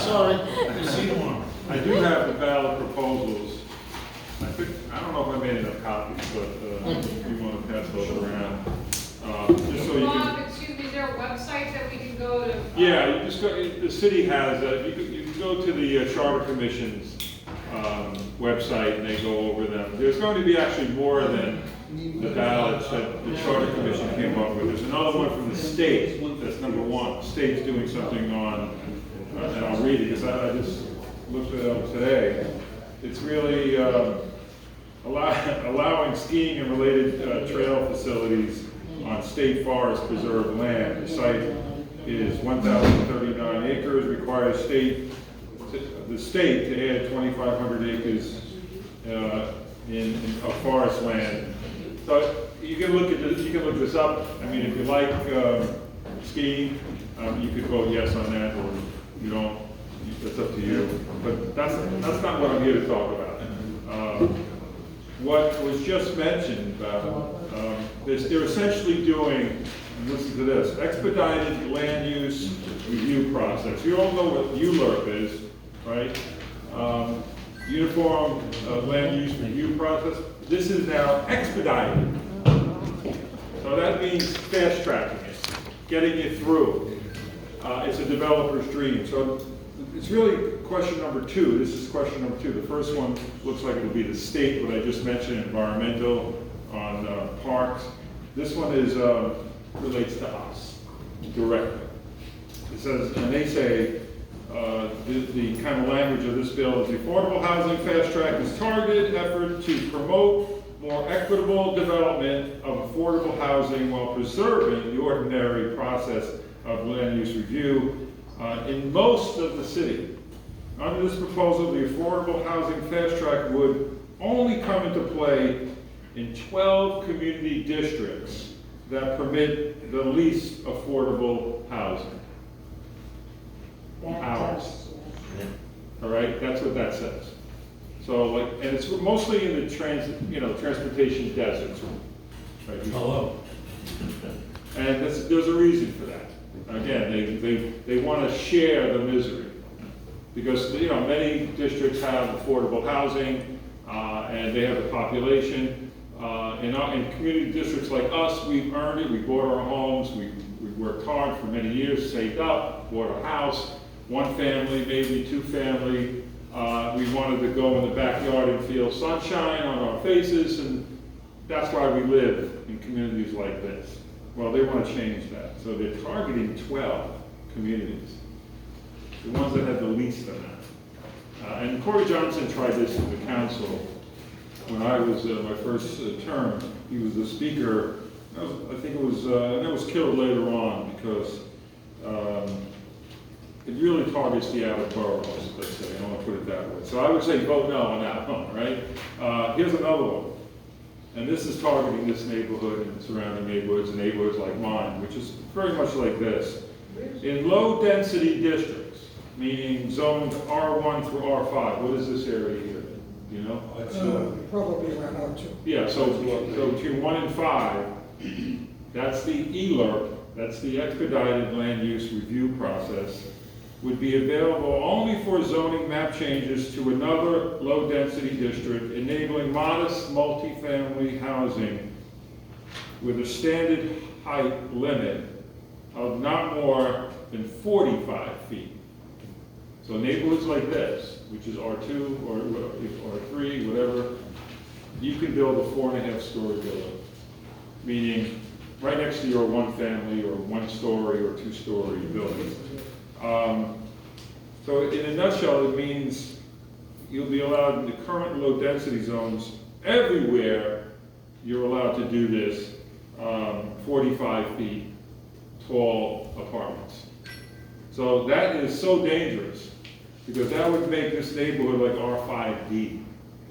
sorry. See you tomorrow. I do have the ballot proposals. I don't know if I made enough copies, but if you want to pass those around. Just so you Bob, can, excuse me, is there a website that we can go to? yeah, you just go, the city has, you can go to the Charter Commission's website and they go over them. There's going to be actually more than the ballots that the Charter Commission came up with. There's another one from the state, that's number one. The state's doing something on, and I'll read it because I just looked it up today. It's really allowing skiing and related trail facilities on state forest preserved land. The site is 1,039 acres, requires the state to add 2,500 acres in forest land. So you can look at this, you can look this up. I mean, if you like skiing, you could vote yes on that, or you don't. That's up to you. But that's not what I'm here to talk about. What was just mentioned about they're essentially doing, and listen to this, expedited land use review process. You all know what ULURP is, right? Uniform Land Use Review Process. This is now expedited. So that means fast tracking it, getting it through. It's a developer's dream. So it's really question number two. This is question number two. The first one looks like it'll be the state, what I just mentioned, environmental on parks. This one is relates to us directly. It says, and they say, the kind of language of this bill is the Affordable Housing Fast Track is targeted effort to promote more equitable development of affordable housing while preserving the ordinary process of land use review in most of the city. Under this proposal, the Affordable Housing Fast Track would only come into play in 12 community districts that permit the least affordable housing. Ours. All right, that's what that says. So, like, and it's mostly in the transportation deserts. Right? Hello. And there's a reason for that. Again, they want to share the misery because many districts have affordable housing and they have a population. In community districts like us, we've earned it. We bought our homes. We worked hard for many years, saved up, bought a house. One family, maybe two family. We wanted to go in the backyard and feel sunshine on our faces, and that's why we live in communities like this. Well, they want to change that. So they're targeting 12 communities, the ones that have the least amount. And Corey Johnson tried this with the council. When I was my first term, he was the speaker. I think it was, and it was killed later on because it really targets the outer boroughs, let's say. I don't want to put it that way. So I would say vote no on that one, right? Here's another one. And this is targeting this neighborhood and surrounding neighborhoods and neighborhoods like mine, which is very much like this. In low-density districts, meaning zoned R1 through R5, what is this area here? Do you know? Probably around R2. Yeah, so between 1 and 5, that's the ELURP, that's the expedited land use review process, would be available only for zoning map changes to another low-density district, enabling modest multifamily housing with a standard height limit of not more than 45 feet. So neighborhoods like this, which is R2 or R3, whatever, you can build a 4.5-story building, meaning right next to your one family or 1-story or 2-story buildings. So in a nutshell, it means you'll be allowed in the current low density zones everywhere. You're allowed to do this 45 feet tall apartments. So that is so dangerous because that would make this neighborhood like R5D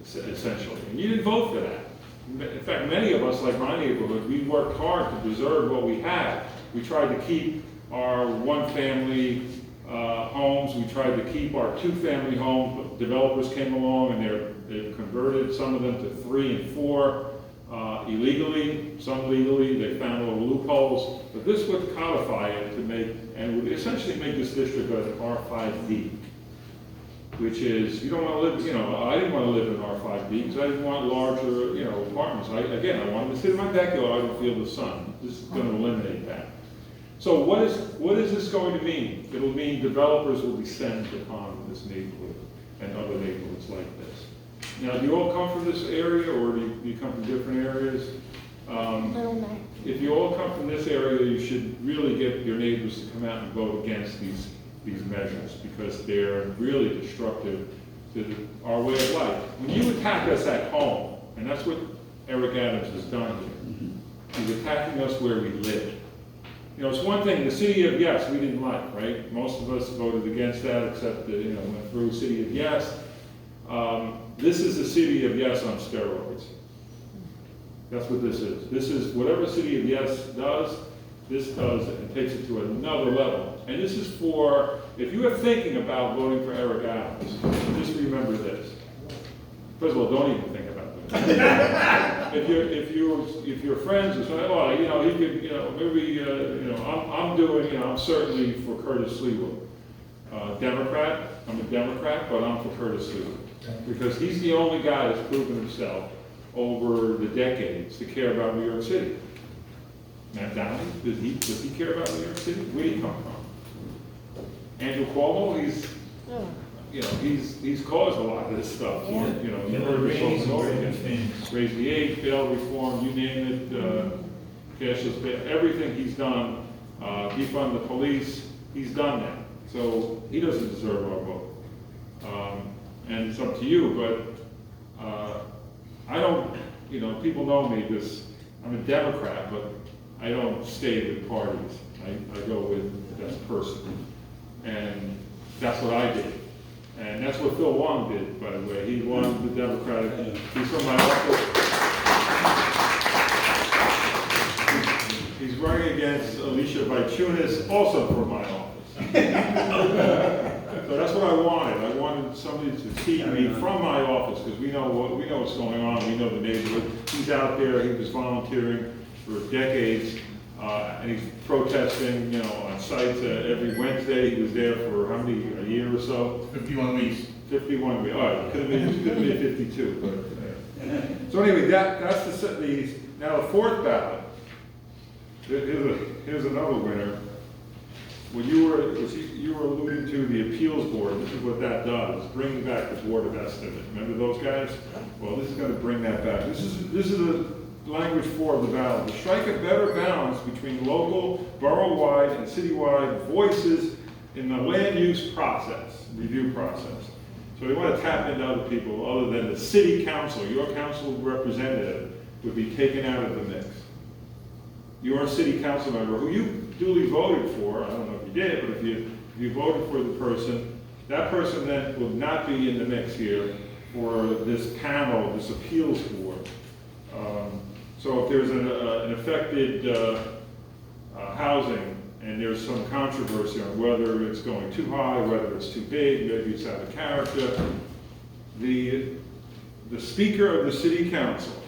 essentially. And you didn't vote for that. In fact, many of us, like my neighborhood, we worked hard to preserve what we had. We tried to keep our one-family homes. We tried to keep our 2-family homes, but developers came along and they've converted some of them to 3 and 4 illegally, some legally. They found little loopholes, but this would codify it to make, and would essentially make this district an R5D. which is, you don't want to live, I didn't want to live in R5B because I didn't want larger, apartments. I wanted to sit in my backyard and feel the sun. This is going to eliminate that. So what is this going to mean? It'll mean developers will descend upon this neighborhood and other neighborhoods like this. Now, do you all come from this area, or do you come from different areas? If you all come from this area, you should really get your neighbors to come out and vote against these measures, because they're really destructive to our way of life. When you attack us at home, and that's what Eric Adams has done here, he's attacking us where we live. It's one thing, the city of yes, we didn't like, right? Most of us voted against that, except that, went through city of yes. This is the city of yes on steroids. That's what this is. This is whatever city of yes does, this does and takes it to another level. And this is for, if you are thinking about voting for Eric Adams, just remember this. First of all, don't even think about that. if your friends are saying, well, he could, maybe, I'm certainly for Curtis Sleewa. Democrat, I'm a Democrat, but I'm for Curtis Sleewa. Because he's the only guy that's proven himself over the decades to care about New York City. Matt Downey, does he care about New York City? Where did he come from? Andrew Cuomo, he's caused a lot of this stuff. Yeah. You heard this over and over again. Raise the age, bail reform, you name it, cashless bail, everything he's done, defund the police, he's done that. So he doesn't deserve our vote. And it's up to you, but I don't, people know me because I'm a Democrat, but I don't stay with parties. I go with the best person. And that's what I did. And that's what Phil Wong did, by the way. He won the Democratic, he's from my office. He's running against Alicia Vaichunas, also from my office. So that's what I wanted. I wanted somebody to keep me from my office, because we know what's going on. We know the neighborhood. He's out there. He was volunteering for decades, and he's protesting, on sites every Wednesday. He was there for how many, a year or so? 51 weeks. 51 weeks. Oh, it could have been 52. But so anyway, that's now the fourth ballot. Here's another winner. When you were alluding to the appeals board, this is what that does, bring back the Board of Estimate. Remember those guys? Well, this is going to bring that back. This is the language 4 of the ballot. To strike a better balance between local, borough-wide, and city-wide voices in the land use process, review process. So we want to tap into other people other than the city council. Your council representative would be taken out of the mix. Your city council member, who you duly voted for, I don't know if you did, but if you voted for the person, that person then will not be in the mix here for this panel, this appeals board. So if there's an affected housing and there's some controversy on whether it's going too high, whether it's too big, maybe it's out of character, the speaker of the city council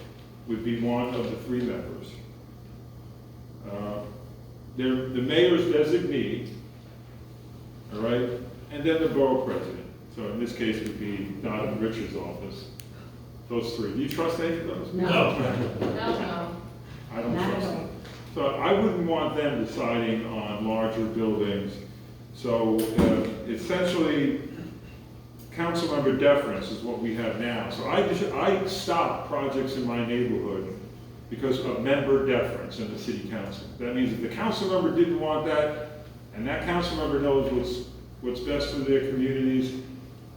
would be one of the 3 members. They're the mayor's designee, all right, and then the borough president. So in this case, it would be Donovan Richard's office. Those 3. Do you trust any of those? No. No. I don't Not trust at all. them. So I wouldn't want them deciding on larger buildings. So essentially, councilmember deference is what we have now. So I stop projects in my neighborhood because of member deference in the city council. That means if the council member didn't want that, and that council member knows what's best for their communities,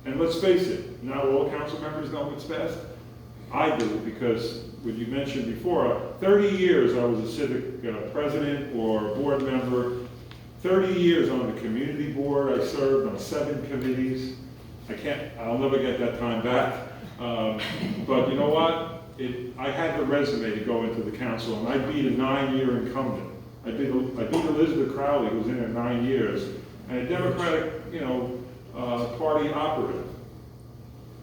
and let's face it, not all council members know what's best. I do, because what you mentioned before, 30 years I was a civic president or board member, 30 years on the community board, I served on 7 committees. I'll never get that time back. But you know what? I had the resume to go into the council, and I beat a 9-year incumbent. I beat Elizabeth Crowley, who was in there 9 years, and a Democratic, party operative.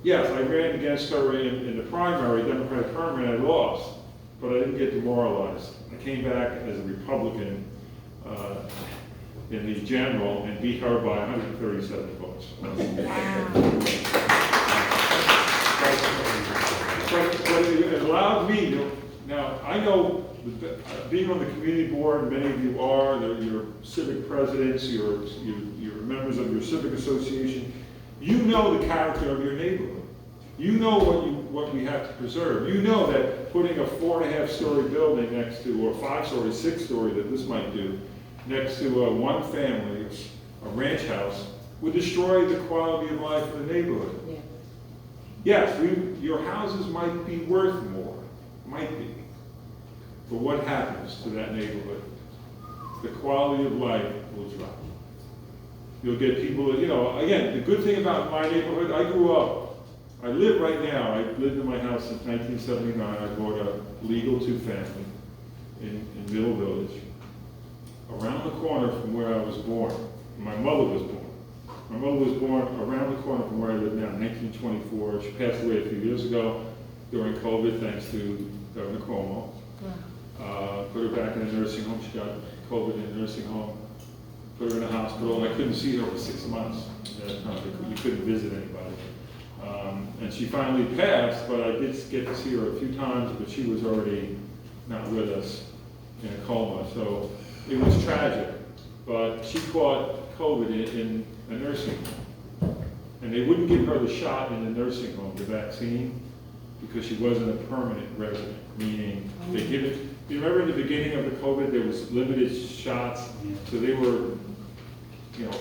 Yes, I ran against her in the primary, Democratic primary, and I lost, but I didn't get demoralized. I came back as a Republican in the general and beat her by 137 votes. Wow. I know, being on the community board, many of you are, you're civic presidents, you're members of your civic association. You know the character of your neighborhood. You know what we have to preserve. You know that putting a 4.5-story building next to, or 5-story, 6-story that this might do, next to a one family, a ranch house, would destroy the quality of life of the neighborhood. Yeah. Yes, your houses might be worth more, might be. But what happens to that neighborhood? The quality of life will drop. You'll get people, again, the good thing about my neighborhood, I live right now, I've lived in my house since 1979. I bought a legal 2-family in Middle Village. Around the corner from where I was born, my mother was born. My mother was born around the corner from where I live now, 1924. She passed away a few years ago during COVID, thanks to Governor Cuomo. Put her back in a nursing home. She got COVID in a nursing home. Put her in a hospital, and I couldn't see her for 6 months. You couldn't visit anybody. And she finally passed, but I did get to see her a few times, but she was already not with us in a coma. So it was tragic. But she caught COVID in a nursing home. And they wouldn't give her the shot in the nursing home, the vaccine, because she wasn't a permanent resident, meaning they give it. You remember in the beginning of the COVID, there was limited shots, so they were,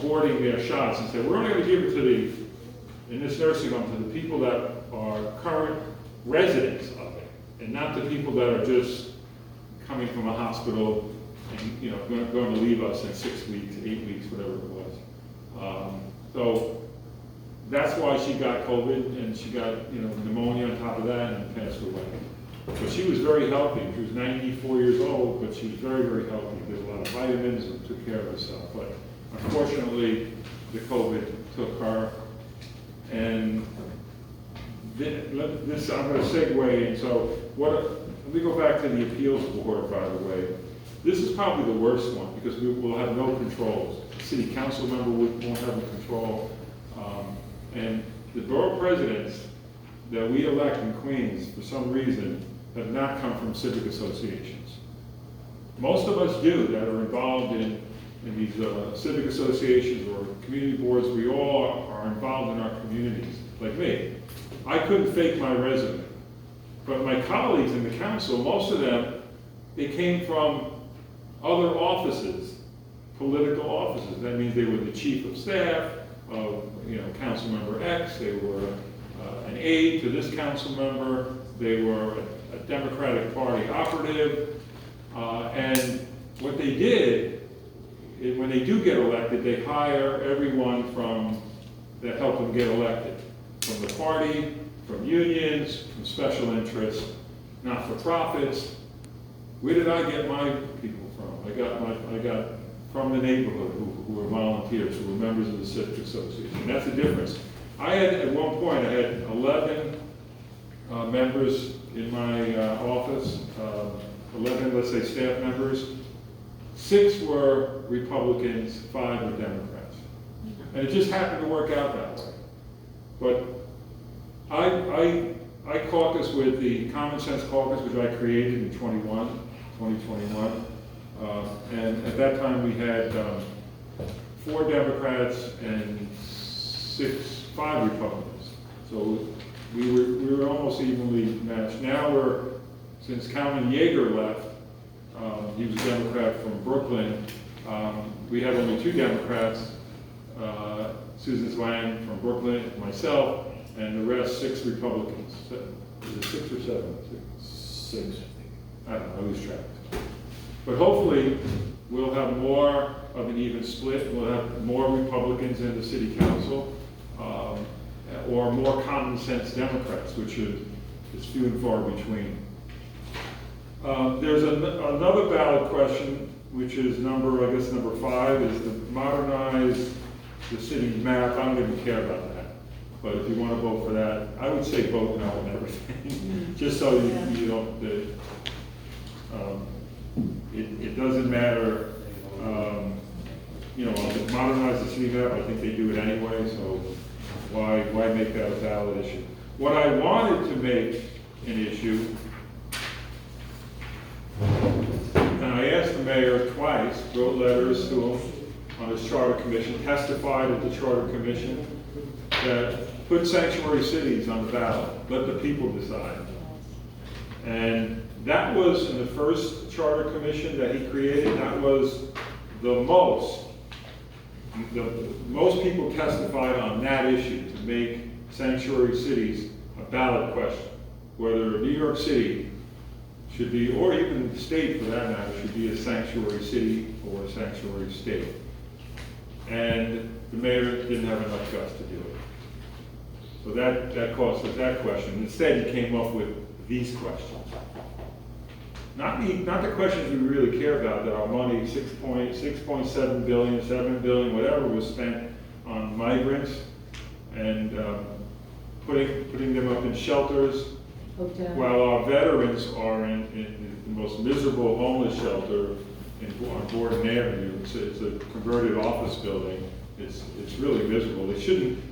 hoarding their shots and said, we're only going to give it in this nursing home, to the people that are current residents of it, and not the people that are just coming from a hospital and, going to leave us in 6 weeks, 8 weeks, whatever it was. So that's why she got COVID, and she got, pneumonia on top of that, and passed away. But she was very healthy. She was 94 years old, but she was very, very healthy. Did a lot of vitamins and took care of herself. But unfortunately, the COVID took her. And this, I'm going to segue. And so, let me go back to the appeals board, by the way. This is probably the worst one, because we will have no controls. The city council member won't have a control. And the borough presidents that we elect in Queens, for some reason, have not come from civic associations. Most of us do, that are involved in these civic associations or community boards. We all are involved in our communities, like me. I couldn't fake my resume. But my colleagues in the council, most of them, they came from other offices, political offices. That means they were the chief of staff of, Councilmember X. They were an aide to this council member. They were a Democratic Party operative. And what they did, when they do get elected, they hire everyone that helped them get elected. From the party, from unions, from special interests, not-for-profits. Where did I get my people from? I got from the neighborhood who were volunteers, who were members of the civic association. That's the difference. At one point, I had 11 members in my office, 11, let's say, staff members. 6 were Republicans, 5 were Democrats. And it just happened to work out that way. But I caucus with the Common Sense Caucus, which I created in 2021. And at that time, we had 4 Democrats and 5 Republicans. So we were almost evenly matched. Now since Councilman Yeager left, he was a Democrat from Brooklyn, we have only 2 Democrats, Susan Slang from Brooklyn, myself, and the rest 6 Republicans. Is it 6 or 7? 6. I don't know, I lose track. But hopefully, we'll have more of an even split. We'll have more Republicans in the city council, or more common sense Democrats, which is few and far between. There's another ballot question, which is number 5, is to modernize the city map. I don't even care about that. But if you want to vote for that, I would say vote no on everything, just so you don't. It doesn't matter, to modernize the city map. I think they do it anyway, so why make that a valid issue? What I wanted to make an issue And I asked the mayor twice, wrote letters to him on his charter commission, testified at the charter commission, that put sanctuary cities on the ballot, let the people decide. And that was in the first charter commission that he created, that was the most people testified on that issue to make sanctuary cities a ballot question. Whether New York City should be, or even the state for that matter, should be a sanctuary city or a sanctuary state. And the mayor didn't have enough guts to do it. So that cost us that question. Instead, he came up with these questions. Not the questions we really care about, that our money, 6.7 billion, 7 billion, whatever was spent on migrants and putting them up in shelters, while our veterans are in the most miserable homeless shelter on Gordon Avenue. It's a converted office building. It's really miserable.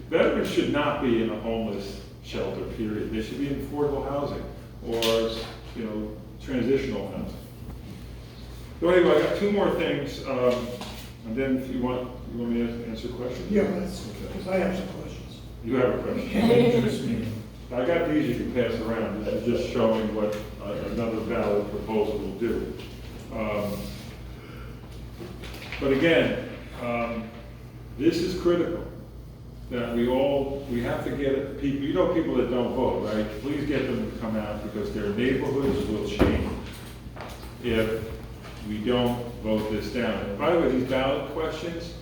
Veterans should not be in a homeless shelter, period. They should be in affordable housing or, transitional housing. So anyway, I got two more things, and then if you want me to answer questions? Yeah, because I have some questions. You have a question? I got these you can pass around. This is just showing what another ballot proposal will do. But again, this is critical, that we have to get people, people that don't vote, right? Please get them to come out, because their neighborhoods will change if we don't vote this down. And by the way, these ballot questions,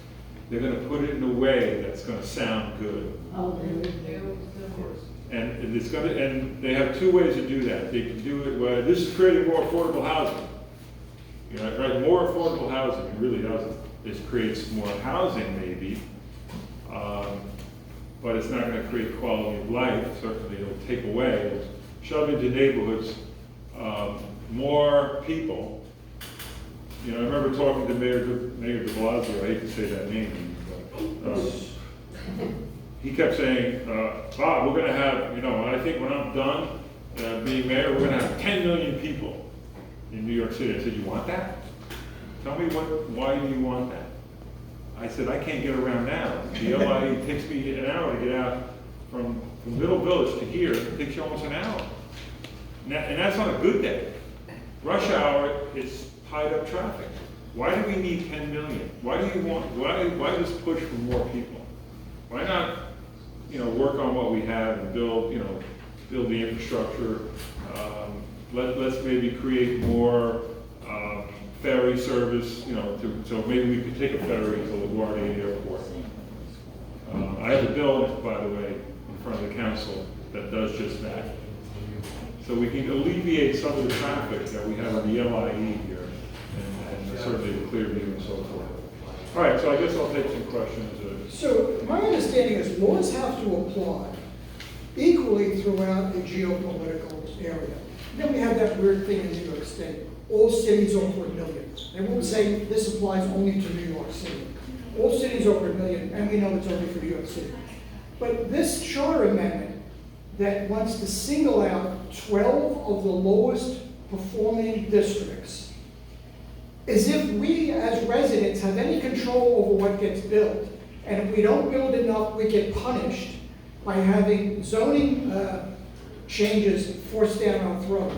they're gonna put it in a way that's gonna sound good. And it's gonna, and they have two ways to do that. They can do it where this is creating more affordable housing. Right? More affordable housing, it really doesn't. It creates more housing maybe, but it's not gonna create quality of life. Certainly it'll take away, it'll shove into neighborhoods more people. I remember talking to Mayor de Blasio, I hate to say that name, but he kept saying, Bob, we're gonna have, I think when I'm done being mayor, we're gonna have 10 million people in New York City. I said, you want that? Tell me why do you want that? I said, I can't get around now. The LIE takes me an hour to get out from Middle Village to here. It takes you almost an hour. And that's on a good day. Rush hour, it's tied up traffic. Why do we need 10 million? Why this push for more people? Why not, work on what we have and build the infrastructure. Let's maybe create more ferry service, so maybe we could take a ferry to LaGuardia Airport. I have a bill, by the way, in front of the council that does just that. So we can alleviate some of the traffic that we have on the LIE here, and certainly the Clearview and so forth. All right, so I guess I'll take some questions. So my understanding is laws have to apply equally throughout the geopolitical area. Then we have that weird thing in New York State. All cities over 1 million. They won't say this applies only to New York City. All cities over 1 million, and we know it's only for New York City. But this charter amendment that wants to single out 12 of the lowest performing districts, as if we as residents have any control over what gets built. And if we don't build enough, we get punished by having zoning changes forced down our throat.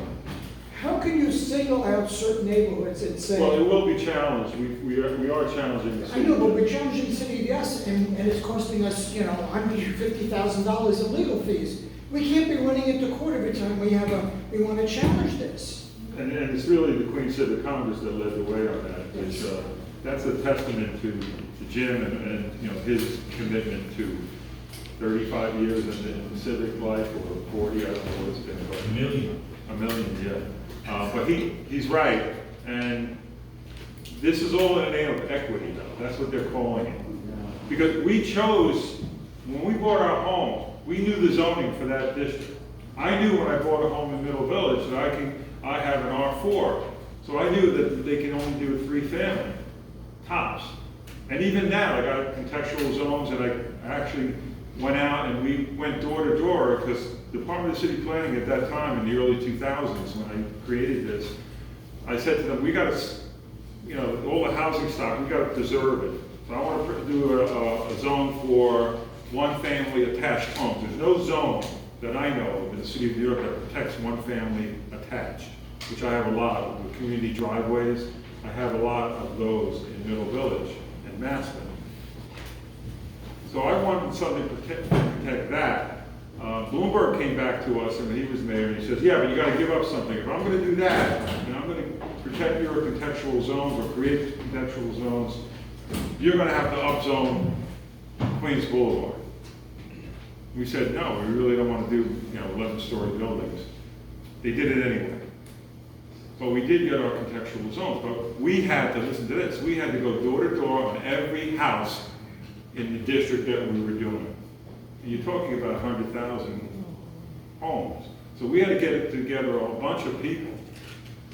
How can you single out certain neighborhoods and say... Well, it will be challenged. We are challenging the city. I know, but we're challenging the city, yes, and it's costing us, $150,000 in legal fees. We can't be running into court every time we want to challenge this. And it's really the Queen Civic Congress that led the way on that. Which, that's a testament to Jim and his commitment to 35 years in civic life, or 40, I don't know what it's been, but a million, yeah. But he's right, and this is all in the name of equity, though. That's what they're calling it. Because we chose, when we bought our home, we knew the zoning for that district. I knew when I bought a home in Middle Village that I have an R4, so I knew that they can only do a 3-family, tops. And even now, I got contextual zones, and I actually went out and we went door to door, because the Department of City Planning at that time, in the early 2000s, when I created this, I said to them, we gotta, you know, all the housing stock, we gotta preserve it. So I want to do a zone for one-family attached homes. There's no zone that I know of in the city of New York that protects one-family attached, which I have a lot of. With community driveways, I have a lot of those in Middle Village and Maspin. So I wanted something to protect that. Bloomberg came back to us and he was mayor and he says, yeah, but you gotta give up something. If I'm gonna do that, and I'm gonna protect your contextual zones or create contextual zones, you're gonna have to upzone Queens Boulevard. We said, no, we really don't wanna do, you know, 11-story buildings. They did it anyway. But we did get our contextual zones, but we had to, listen to this, we had to go door to door on every house in the district that we were doing. And you're talking about 100,000 homes. So we had to get together a bunch of people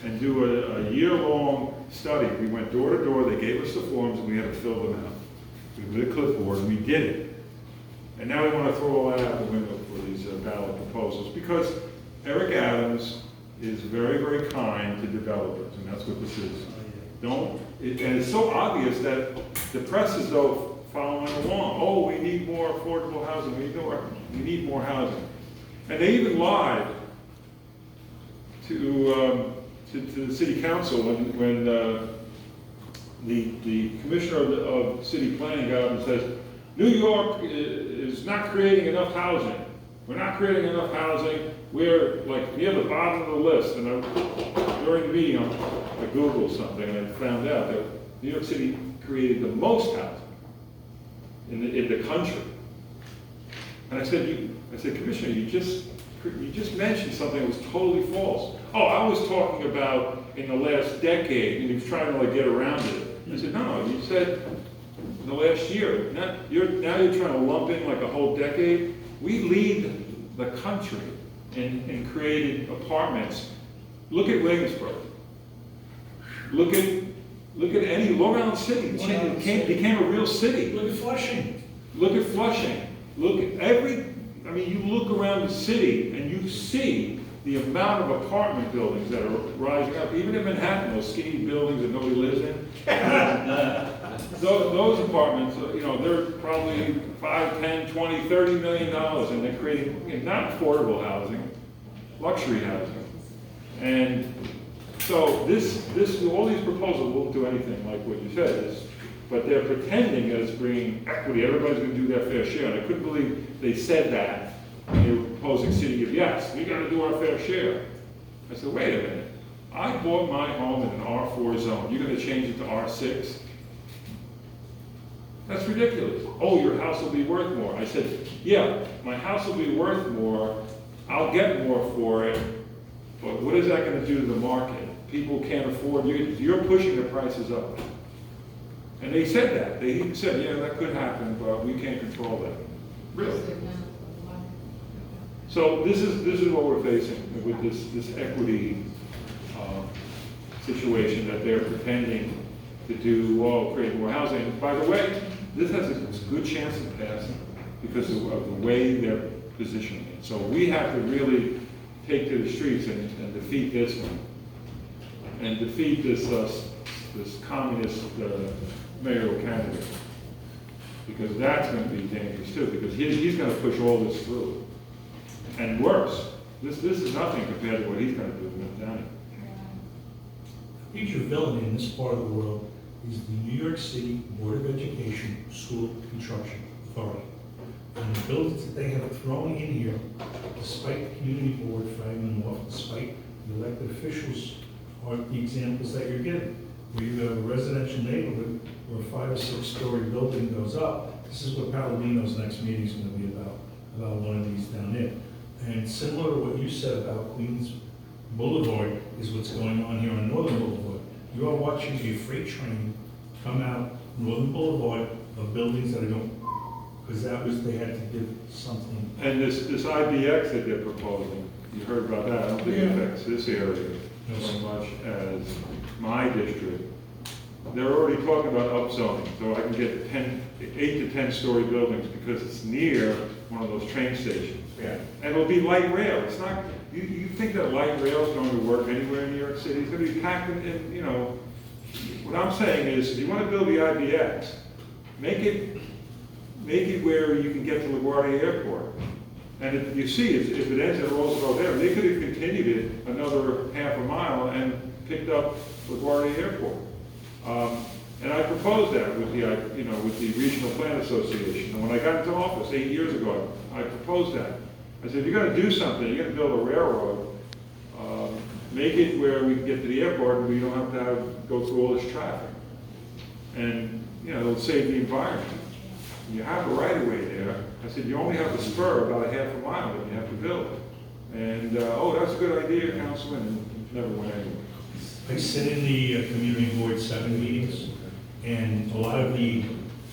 and do a year-long study. We went door to door, they gave us the forms, and we had to fill them out. We did a clipboard, and we did it. And now we want to throw all that out the window for these ballot proposals, because Eric Adams is very, very kind to developers, and that's what this is. And it's so obvious that the press is though following along. Oh, we need more affordable housing, we need more housing. And they even lied to the city council when the commissioner of city planning got up and says, New York is not creating enough housing. We're not creating enough housing. We're like near the bottom of the list. And during the meeting, I Googled something and I found out that New York City created the most housing in the country. And I said, Commissioner, you just mentioned something that was totally false. Oh, I was talking about in the last decade, and he was trying to like get around it. I said, no, you said in the last year. Now you're trying to lump in like a whole decade. We lead the country in creating apartments. Look at Williamsburg. Look at any Long Island City. It became a real city. Look at Flushing. Look at Flushing. Look at you look around the city and you see the amount of apartment buildings that are rising up. Even in Manhattan, those skinny buildings that nobody lives in. those apartments, you know, they're probably $5, $10, $20, $30 million, and they're creating not affordable housing, luxury housing. And so all these proposals won't do anything like what you said, but they're pretending that it's bringing equity. Everybody's going to do their fair share. And I couldn't believe they said that. And they were proposing city of yes, we got to do our fair share. I said, wait a minute. I bought my home in an R4 zone. You're going to change it to R6? That's ridiculous. Oh, your house will be worth more. I said, yeah, my house will be worth more. I'll get more for it. But what is that going to do to the market? People can't afford, you're pushing the prices up. And they said that. They even said, yeah, that could happen, but we can't control that. Really? So this is what we're facing with this equity situation that they're pretending to do, create more housing. And by the way, this has a good chance of passing because of the way they're positioning it. So we have to really take to the streets and defeat this one. And defeat this communist mayoral candidate, because that's going to be dangerous too, because he's going to push all this through. And worse, this is nothing compared to what he's going to do in Downey. Future villain in this part of the world is the New York City Board of Education School Construction Authority. And the buildings that they have thrown in here, despite the community board fighting them off, despite the elected officials, are the examples that you're getting. Where you have a residential neighborhood where a 5 or 6 story building goes up. This is what Palomino's next meeting is going to be about one of these down there. And similar to what you said about Queens Boulevard is what's going on here on Northern Boulevard. You are watching a freight train come out Northern Boulevard of buildings that are going, because they had to give something. And this IBX that they're proposing, you heard about that, I don't think it affects this area so much as my district. They're already talking about upzoning, so I can get 8 to 10 story buildings because it's near one of those train stations. Yeah. And it'll be light rail. It's you think that light rail is going to work anywhere in New York City? It's going to be packed in, you know, what I'm saying is, if you want to build the IBX, make it where you can get to LaGuardia Airport. And if you see, if it ends at Roosevelt Avenue, they could have continued it another half a mile and picked up LaGuardia Airport. And I proposed that with the Regional Plan Association. And when I got into office 8 years ago, I proposed that. I said, if you're going to do something, you're going to build a railroad, make it where we can get to the airport and we don't have to go through all this traffic. And, you know, it'll save the environment. You have a right of way there. I said, you only have to spur about a half a mile that you have to build. And, oh, that's a good idea, Councilman, and it never went anywhere. I sit in the Community Board 7 meetings, and a lot of the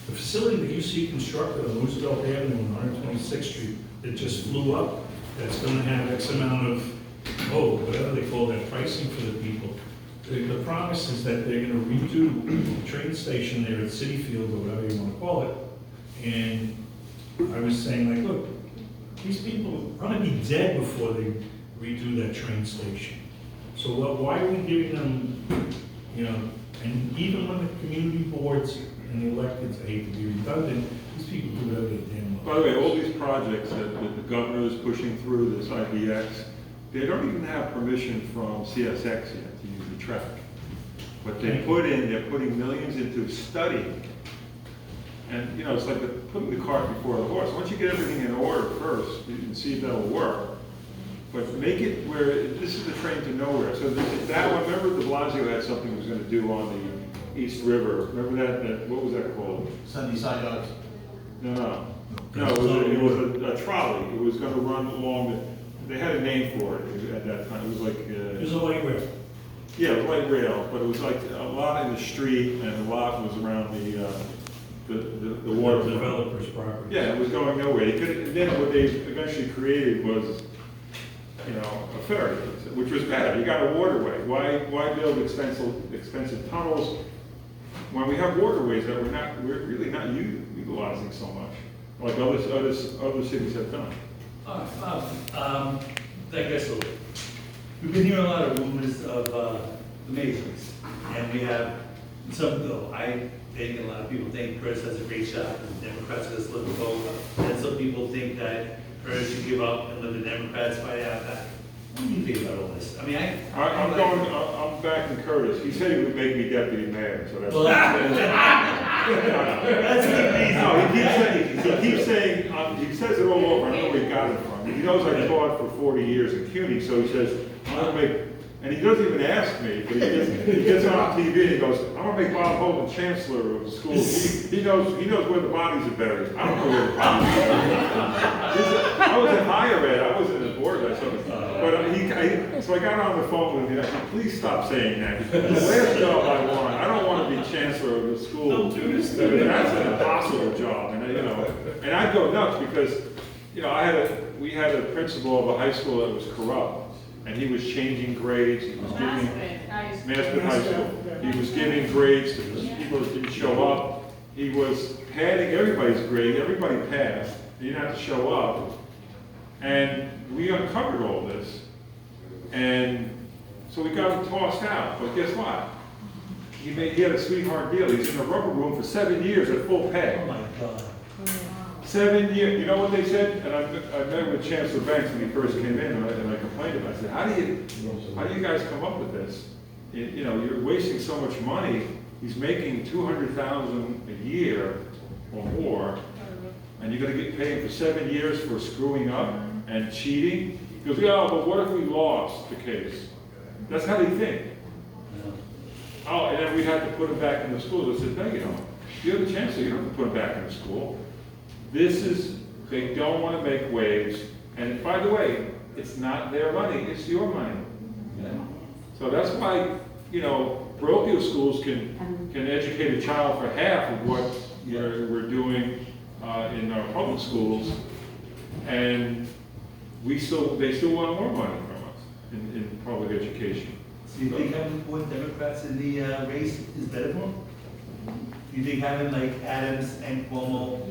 facility that you see constructed on Roosevelt Avenue and 126th Street that just flew up, that's gonna have X amount of, whatever they call that, pricing for the people. The promise is that they're gonna redo the train station there at City Field, or whatever you wanna call it. And I was saying, like, look, these people are gonna be dead before they redo that train station. So why are we giving them, you know, and even when the community boards and the electeds, I hate to be redundant, these people do whatever they damn well. By the way, all these projects that the governor is pushing through, this IBX, they don't even have permission from CSX yet to use the track. But they're putting millions into studying. And, you know, it's like putting the cart before the horse. Once you get everything in order first, you can see if that'll work. But make it where, this is the train to nowhere. So that one, remember de Blasio had something he was going to do on the East River. Remember that what was that called? Sunday side yards. No, it was a trolley. It was going to run along they had a name for it at that time. It was like... It was a light rail. Yeah, it was light rail, but it was like a lot in the street and a lot was around the water. The developer's property. Yeah, it was going nowhere. And then what they eventually created was, you know, a ferry, which was bad. You got a waterway. Why build expensive tunnels when we have waterways that we're really not utilizing so much, like other cities have done? Digress a little. We've been hearing a lot of rumors of the Masons, and we have I think a lot of people think Chris has a great shot, and Democrats are just looking over, and some people think that Chris should give up and let the Democrats fight out that. What do you think about all this? I mean, I'm backing Curtis. He said he would make me deputy mayor, so that's. Well, that's a good reason. No, he keeps saying, he says it all over. I don't know where he got it from. He knows I taught for 40 years in CUNY, so he says, I'm gonna make, and he doesn't even ask me, but he gets on TV and he goes, I'm gonna make Bob Holden chancellor of the school. He knows where the bodies are buried. I don't know where the bodies are buried. I was in higher ed. I wasn't in the board. So I got on the phone with him. I said, please stop saying that. The last job I want, I don't want to be chancellor of the school. That's an impossible job, and I'd go nuts because, we had a principal of a high school that was corrupt, and he was changing grades. He was giving Maspeth High School. He was giving grades to people that didn't show up. He was padding everybody's grade. Everybody passed. You didn't have to show up. And we uncovered all this. And so we got him tossed out. But guess what? He had a sweetheart deal. He's in the rubber room for 7 years at full pay. oh my God. 7 years. You know what they said? And I met with Chancellor Banks when he first came in, and I complained about it. I said, how do you guys come up with this? You're wasting so much money. He's making $200,000 a year or more, and you're going to get paid for 7 years for screwing up and cheating? He goes, yeah, but what if we lost the case? That's how they think. Oh, and then we had to put him back in the school. I said, no, you don't. You're the chancellor. You don't have to put him back in the school. They don't want to make waves. And by the way, it's not their money, it's your money. So that's why, parochial schools can educate a child for half of what we're doing in our public schools, and they still want more money from us in public education. So you think having more Democrats in the race is better for them? You think having like Adams and Cuomo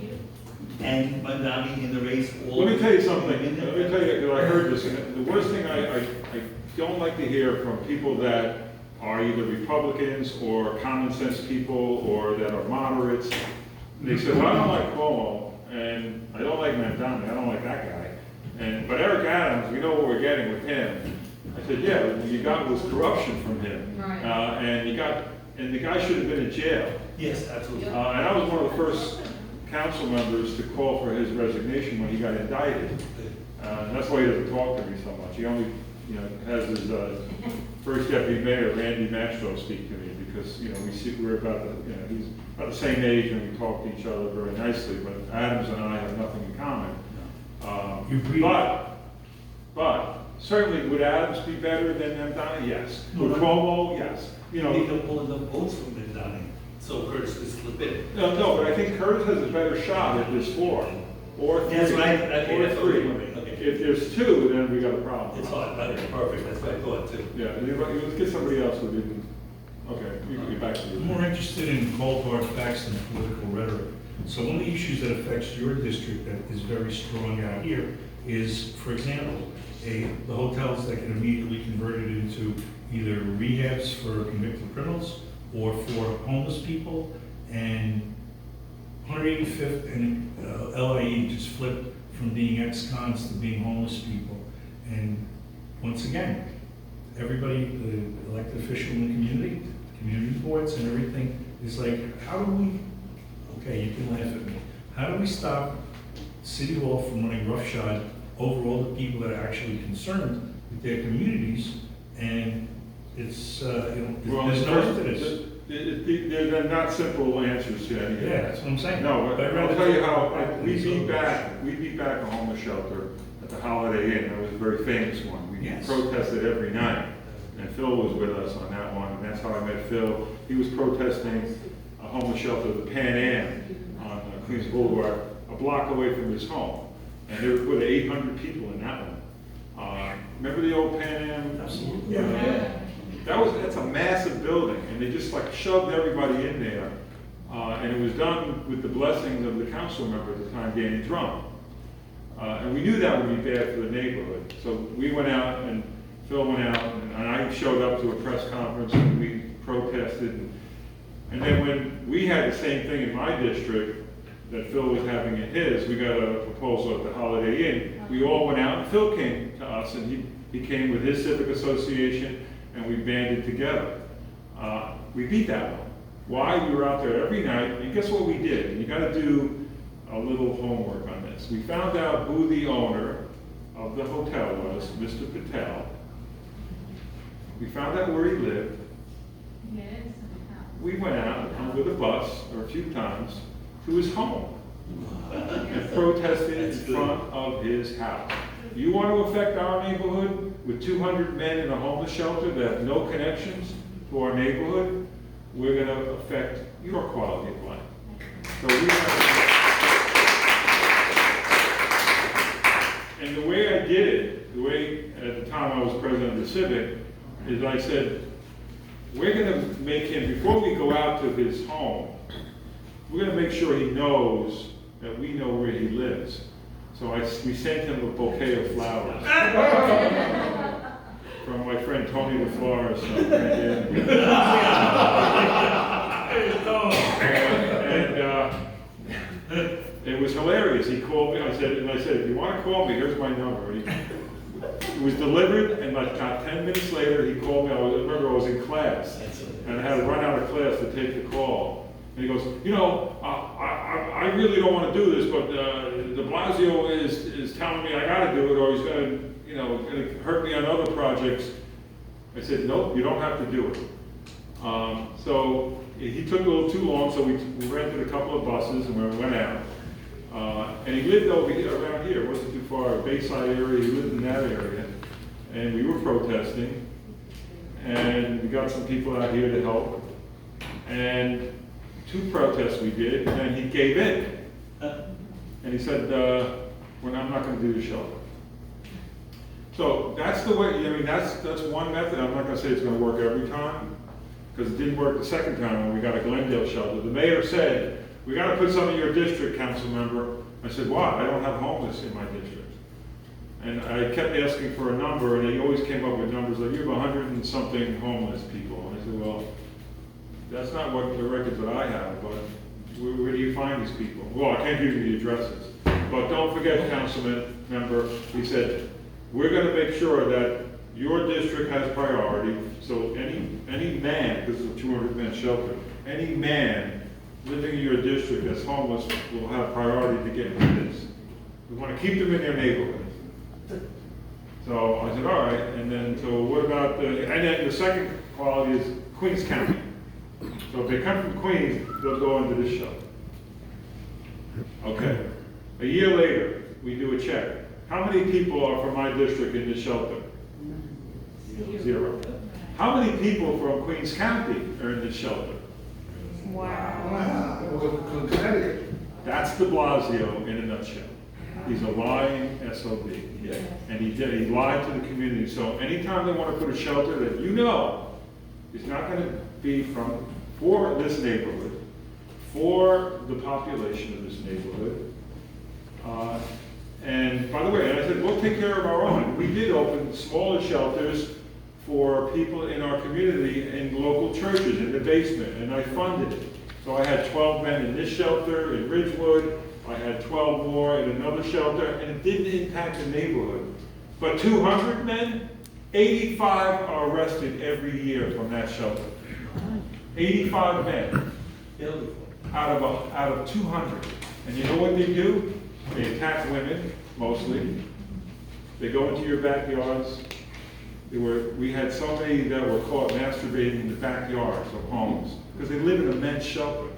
and Mandani in the race. All Let me tell you something, let in me the- tell you, because I heard this, and the worst thing I don't like to hear from people that are either Republicans or common sense people or that are moderates. They say, well, I don't like Cuomo, and I don't like Mandani, I don't like that guy. But Eric Adams, we know what we're getting with him. I said, yeah, what you got was corruption from him. Right. And the guy should have been in jail. Yes, absolutely. And I was one of the first council members to call for his resignation when he got indicted. And that's why he doesn't talk to me so much. He only, has his first deputy mayor, Randy Maxwell, speak to me because, we're about he's about the same age and we talk to each other very nicely, but Adams and I have nothing in common. You agree? But certainly, would Adams be better than Mandani? Yes. Would Cuomo? Yes. They don't pull enough votes from Mandani, so Curtis could slip in. No, but I think Curtis has a better shot at this floor, or three, That's right. Okay, or that's three. okay. If there's two, then we got a problem. It's hard, okay, perfect, that's what I thought too. Yeah, let's get somebody else who didn't, okay, we can get back to I'm you. more interested in cold hard facts than political rhetoric. So one of the issues that affects your district that is very strong out here is, for example, the hotels that can immediately convert it into either rehabs for convicted criminals or for homeless people, and 185th and LIE just flipped from being ex-cons to being homeless people. And once again, everybody, the elected official in the community boards and everything is like, how do we, okay, you can laugh at me, how do we stop City Hall from running roughshod over all the people that are actually concerned with their communities? And it's, Well, there's no end to this. They're not simple answers to any of Yeah, that. that's what I'm saying. No, but I'd I'll rather tell you talk how, about we this beat over back a homeless shelter at the Holiday Inn. That was a very famous one. We Yes. protested every night. And Phil was with us on that one, and that's how I met Phil. He was protesting a homeless shelter, the Pan Am, on Queens Boulevard, a block away from his home. And there were 800 people in that one. Remember the old Pan Am? Absolutely. Yeah. That's a massive building, and they just like shoved everybody in there. And it was done with the blessings of the council member at the time, Danny Drum. And we knew that would be bad for the neighborhood. So we went out, and Phil went out, and I showed up to a press conference, and we protested. And then when we had the same thing in my district that Phil was having in his, we got a proposal at the Holiday Inn. We all went out, and Phil came to us, and he came with his civic association, and we banded together. We beat that one. Why? We were out there every night, and guess what we did? And you gotta do a little homework on this. We found out who the owner of the hotel was, Mr. Patel. We found out where he lived. We went out with a bus, or a few times, to his home and protested in front of his house. You want to affect our neighborhood with 200 men in a homeless shelter that have no connections to our neighborhood? We're going to affect your quality of life. So we have, and the way I did it, the way at the time I was president of the Civic, is I said, we're going to make him, before we go out to his home, we're going to make sure he knows that we know where he lives. So we sent him a bouquet of flowers from my friend Tony LaFlores. And it was hilarious. He called me. I said, if you want to call me, here's my number. It was delivered, and like about 10 minutes later, he called me. I remember I was in class, and I had to run out of class to take the call. And he goes, I really don't want to do this, but de Blasio is telling me I got to do it, or he's going to hurt me on other projects. I said, nope, you don't have to do it. So he took a little too long, so we rented a couple of buses and we went out. And he lived over here, around here, it wasn't too far, Bayside area, he lived in that area. And we were protesting, and we got some people out here to help. And 2 protests we did, and then he gave in. And he said, I'm not going to do the shelter. So that's the way, that's one method. I'm not going to say it's going to work every time, because it didn't work the second time when we got a Glendale shelter. The mayor said, we got to put some in your district, council member. I said, why? I don't have homeless in my district. And I kept asking for a number, and they always came up with numbers like, you have 100 and something homeless people. And I said, well, that's not what the records that I have, but where do you find these people? Well, I can't give you the addresses. But don't forget, councilman member, he said, we're gonna make sure that your district has priority, so any man, this is a 200-man shelter, any man living in your district that's homeless will have priority to get into this. We wanna keep them in their neighborhood. So I said, all right, and then, so what about and then the second quality is Queens County. So if they come from Queens, they'll go into this shelter. Okay. A year later, we do a check. How many people are from my district in this shelter? 0. How many people from Queens County are in this shelter? Wow. Connecticut. That's de Blasio in a nutshell. He's a lying SOB. Yeah. And he lied to the community. So anytime they want to put a shelter that you know is not going to be for this neighborhood, for the population of this neighborhood. And by the way, I said, we'll take care of our own. We did open smaller shelters for people in our community in local churches in the basement, and I funded it. So I had 12 men in this shelter in Ridgewood. I had 12 more in another shelter, and it didn't impact the neighborhood. But 200 men, 85 are arrested every year from that shelter. 85 men out of 200. And you know what they do? They attack women, mostly. They go into your backyards. We had so many that were caught masturbating in the backyards of homes because they live in a men's shelter.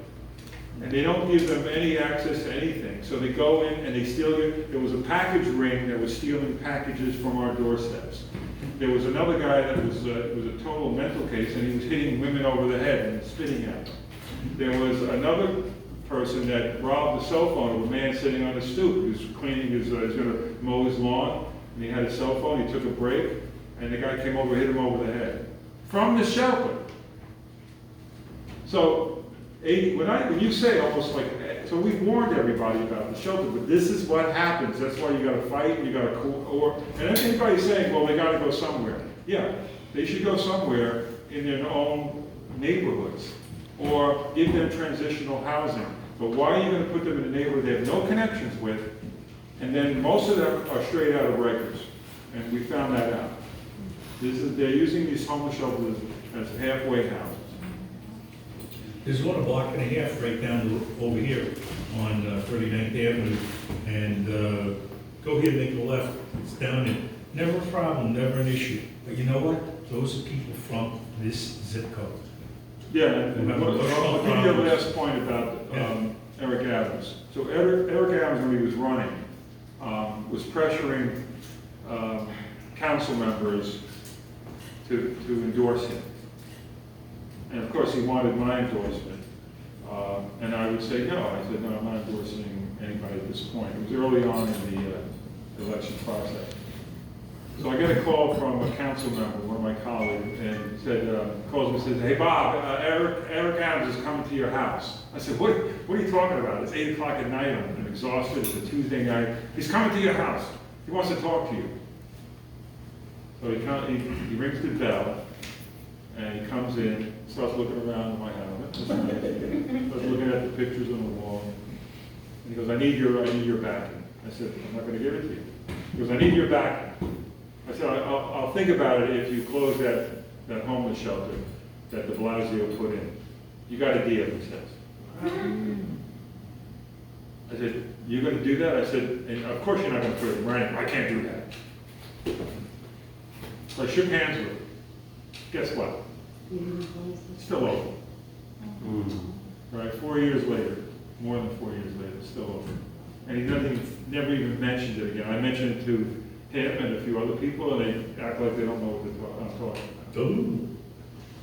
And they don't give them any access to anything. So they go in and they steal you. There was a package ring that was stealing packages from our doorsteps. There was another guy that was a total mental case, and he was hitting women over the head and spitting at them. There was another person that robbed a cell phone of a man sitting on a stoop. He was cleaning he's going to mow his lawn, and he had a cell phone. He took a break, and the guy came over and hit him over the head. From the shelter. So, when you say almost like, so we warned everybody about the shelter, but this is what happens. That's why you got to fight, and you got to and anybody's saying, well, they got to go somewhere. Yeah, they should go somewhere in their own neighborhoods, or give them transitional housing. But why are you going to put them in a neighborhood they have no connections with, and then most of them are straight out of Rikers, and we found that out. They're using these homeless shelters as halfway houses. There's one a block and a half right down over here on 39th Avenue, and go here, make a left, it's down there. Never a problem, never an issue. But you know what? Those are people from this zip code. Yeah, and I'll give you the last point about Eric Adams. So Eric Adams, when he was running, was pressuring council members to endorse him. And of course, he wanted my endorsement. And I would say no. I said, no, I'm not endorsing anybody at this point. It was early on in the election process. So I get a call from a council member, one of my colleagues, and calls me and says, hey, Bob, Eric Adams is coming to your house. I said, what are you talking about? It's 8 o'clock at night. I'm exhausted. It's a Tuesday night. He's coming to your house. He wants to talk to you. So he rings the bell, and he comes in, starts looking around my house, starts looking at the pictures on the wall. And he goes, I need your backing. I said, I'm not going to give it to you. He goes, I need your backing. I said, I'll think about it if you close that homeless shelter that de Blasio put in. You got a deal, he says. I said, you're going to do that? I said, and of course you're not going to put it in writing. I can't do that. So I shook hands with him. Guess what? Still open. Right, 4 years later, more than 4 years later, still open. And he never even mentioned it again. I mentioned it to him and a few other people, and they act like they don't know what I'm talking about.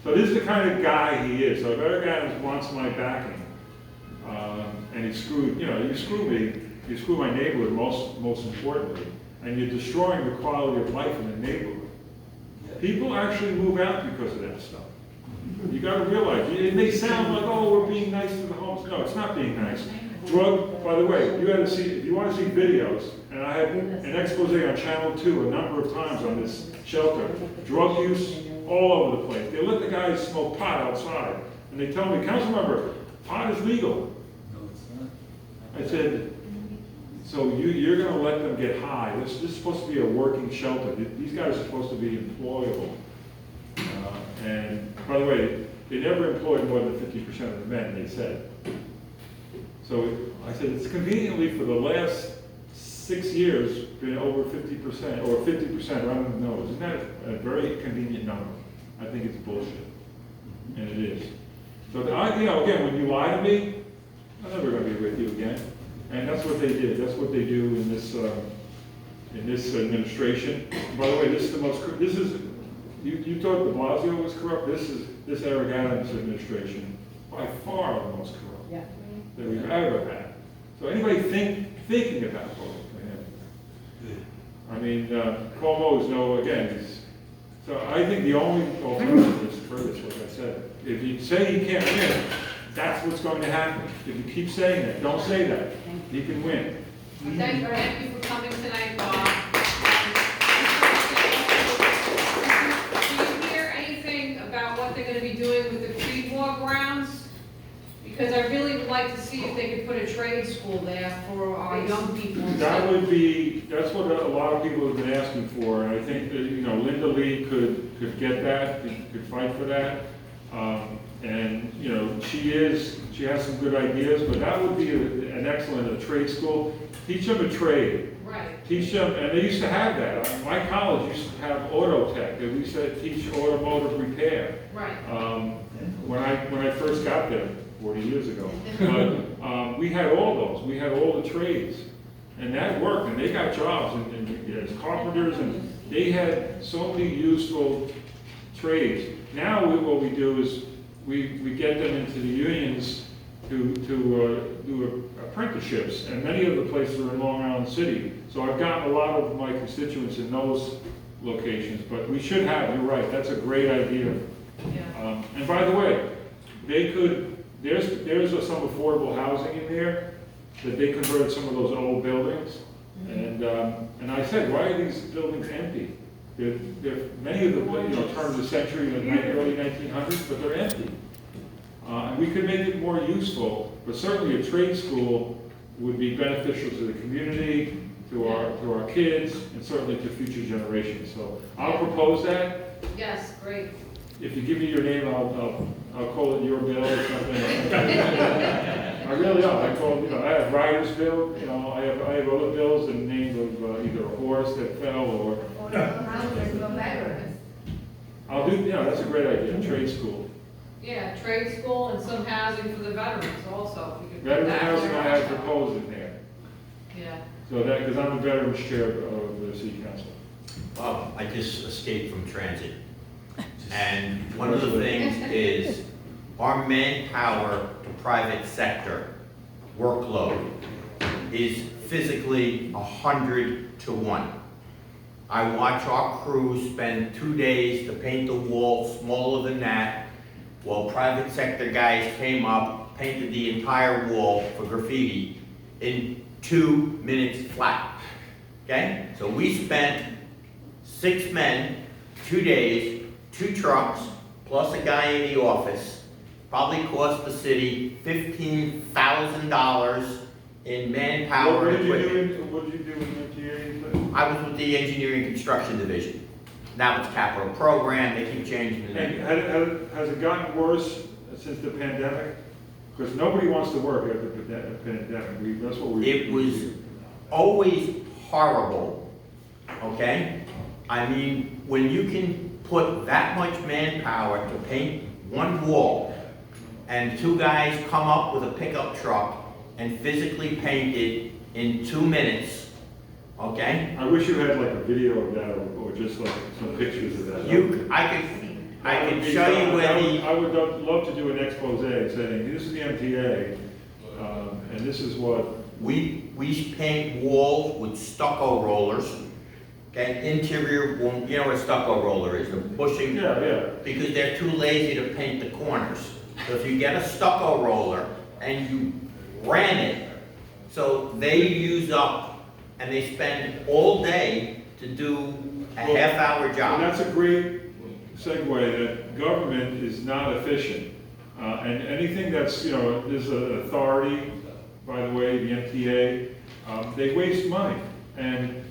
So this is the kind of guy he is. So if Eric Adams wants my backing, and you screw me, you screw my neighborhood most importantly, and you're destroying the quality of life in the neighborhood. People actually move out because of that stuff. You got to realize, it may sound like, oh, we're being nice to the homeless. No, it's not being nice. Drug, by the way, you gotta see, if you wanna see videos, and I had an expose on Channel 2 a number of times on this shelter, drug use all over the place. They let the guys smoke pot outside, and they tell me, Councilmember, pot is legal. No, it's not. I said, so you're gonna let them get high? This is supposed to be a working shelter. These guys are supposed to be employable. And by the way, they never employed more than 50% of the men, they said. So I said, it's conveniently for the last 6 years been over 50%, or 50%, I don't know. Isn't that a very convenient number? I think it's bullshit, and it is. So, again, when you lie to me, I'm never gonna be with you again. And that's what they did, that's what they do in this administration. By the way, this is, you thought de Blasio was corrupt, this Eric Adams administration, by far the most corrupt that we've ever had. So anybody thinking about voting for him, I mean, Cuomo's so I think the only alternative is Curtis, like I said. If you say he can't win, that's what's going to happen. If you keep saying that, don't say that. He can win. Thank you for coming tonight, Bob. Do you hear anything about what they're gonna be doing with the tree walk grounds? Because I really would like to see if they could put a trade school there for our young people. That's what a lot of people have been asking for, and I think that, Linda Lee could get that, could fight for that. And, she has some good ideas, but that would be an excellent trade school. Teach them a trade. Right. Teach them, and they used to have that. My college used to have auto tech. They used to teach automotive repair. Right. When I first got there 40 years ago. But we had all those. We had all the trades. And that worked, and they got jobs as carpenters, and they had so many useful trades. Now what we do is we get them into the unions to do apprenticeships, and many of the places are in Long Island City. So I've gotten a lot of my constituents in those locations, but we should have, you're right, that's a great idea. Yeah. And by the way, there's some affordable housing in there that they converted some of those old buildings. And I said, why are these buildings empty? They're many of the turn of the century, in the early 1900s, but they're empty. And we could make it more useful, but certainly a trade school would be beneficial to the community, to our kids, and certainly to future generations. So I'll propose that. Yes, great. If you give me your name, I'll call it your bill or something. I really am. I have Ryder's bill. I have other bills in the name of either a horse that fell or. I'll do. That's a great idea. Trade school. Yeah, trade school and some housing for the veterans also. If you could put Veteran that housing I there. have proposed in there. Yeah. So because I'm the veterans chair of the city council. Well, I just escaped from transit. And one of the things is our manpower to private sector workload is physically 100 to 1. I watch our crews spend 2 days to paint the wall smaller than that, while private sector guys came up, painted the entire wall for graffiti in 2 minutes flat. Okay? So we spent 6 men, 2 days, 2 trucks, plus a guy in the office, probably cost the city $15,000 in manpower and equipment. What did you do in engineering? I was with the engineering construction division. Now it's capital program, they keep changing the name. Has it gotten worse since the pandemic? Because nobody wants to work after the pandemic. That's what we. It was always horrible, okay? I mean, when you can put that much manpower to paint one wall, and 2 guys come up with a pickup truck and physically paint it in 2 minutes, okay? I wish you had like a video of that or just like some pictures of that. I could show you where the... I would love to do an expose saying, this is the MTA, and this is what... We paint walls with stucco rollers, okay? Interior, you know what a stucco roller is, the bushing... Yeah. Because they're too lazy to paint the corners. So if you get a stucco roller and you ram it So they use up, and they spend all day to do a half-hour And job. that's a great segue, that government is not efficient. And anything that's, there's an authority, by the way, the MTA, they waste money. And,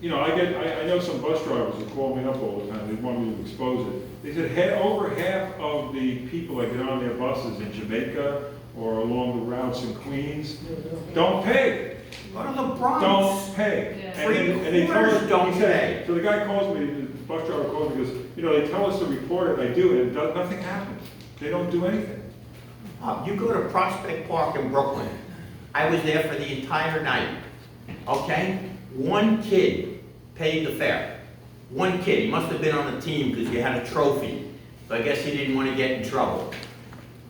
I know some bus drivers who call me up all the time, they want me to expose it. They said over half of the people that get on their buses in Jamaica or along the routes in Queens don't pay. Go to the Bronx. Don't pay. Yeah. And they tell us, Don't he said- pay. So the guy calls me, the bus driver calls me, goes, they tell us to report it, I do, and nothing happens. They don't do anything. You go to Prospect Park in Brooklyn. I was there for the entire night, okay? One kid paid the fare. One kid, he must have been on the team because he had a trophy. So I guess he didn't want to get in trouble.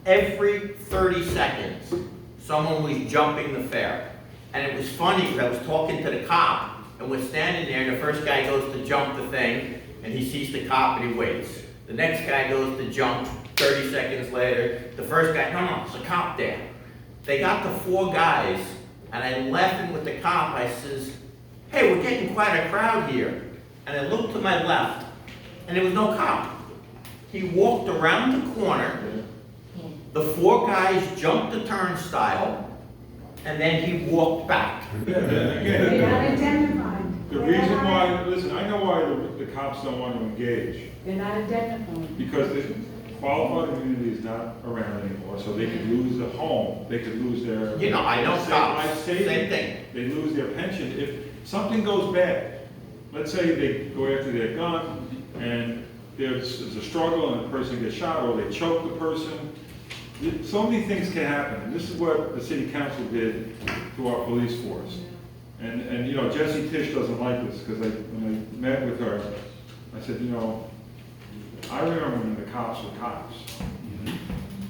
Every 30 seconds, someone was jumping the fare. And it was funny because I was talking to the cop, and we're standing there, and the first guy goes to jump the thing, and he sees the cop and he waits. The next guy goes to jump, 30 seconds later, the first guy, no, it's a cop there. They got the 4 guys, and I'm laughing with the cop. I says, hey, we're getting quite a crowd here. And I looked to my left, and there was no cop. He walked around the corner, the 4 guys jumped the turnstile, and then he walked back. They're not identified. The reason why, listen, I know why the cops don't want to engage, They're not identified. because the qualified immunity is not around anymore, so they could lose a home, they could lose their. I know cops, life savings. same thing. They lose their pension. If something goes bad, let's say they go after their gun, and there's a struggle and the person gets shot, or they choke the person. So many things can happen, and this is what the city council did to our police force. And Jessie Tisch doesn't like this, because when I met with her, I said, I remember when the cops were cops.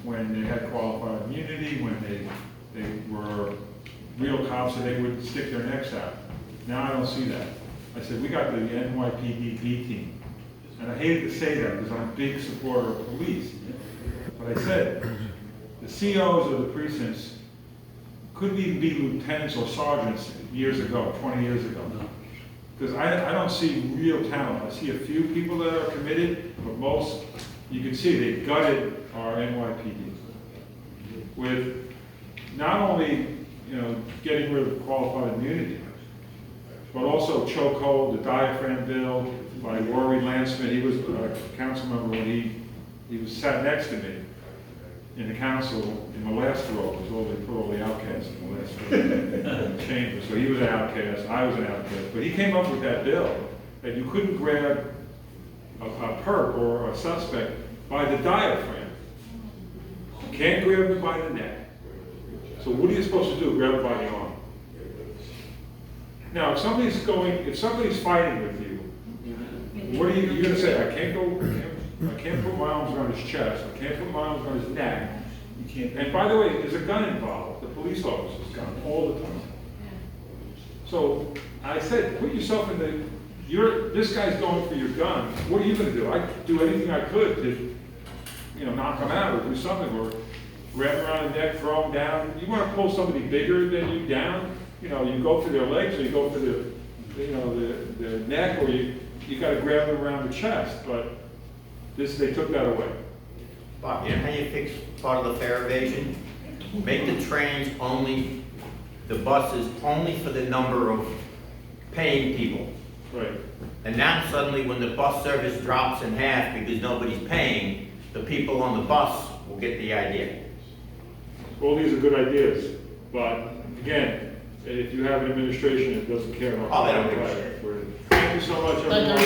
When they had qualified immunity, when they were real cops, and they would stick their necks out. Now I don't see that. I said, we got the NYPD B team. And I hated to say that, because I'm a big supporter of police. But I said, the COs of the precincts couldn't even be lieutenants or sergeants years ago, 20 years ago. Because I don't see real talent. I see a few people that are committed, but most, you can see they gutted our NYPD. With not only, getting rid of qualified immunity, but also chokehold, the diaphragm bill by Rory Lansman. He was a council member when he was sat next to me in the council in the last row, because they put all the outcasts in the last row chamber. So he was an outcast, I was an outcast. But he came up with that bill that you couldn't grab a perp or a suspect by the diaphragm. You can't grab them by the neck. So what are you supposed to do? Grab it by the arm. Now, if somebody's fighting with you, what are you going to say? I can't put my arms around his chest. I can't put my arms around his neck. You can't. And by the way, there's a gun involved. The police officer's gun all the time. So I said, put yourself in this guy's going for your gun. What are you going to do? I'd do anything I could to, knock him out or do something, or grab him around the neck, throw him down. You want to pull somebody bigger than you down? You go for their legs, or you go for the neck, or you got to grab them around the chest. But they took that away. Bob, you know how you fix part of the fare evasion? Make the trains only, the buses only for the number of paying people. Right. And now suddenly when the bus service drops in half because nobody's paying, the people on the bus will get the idea. All these are good ideas, but again, if you have an administration that doesn't care about. Oh, they don't give a shit. Thank you so much, everyone.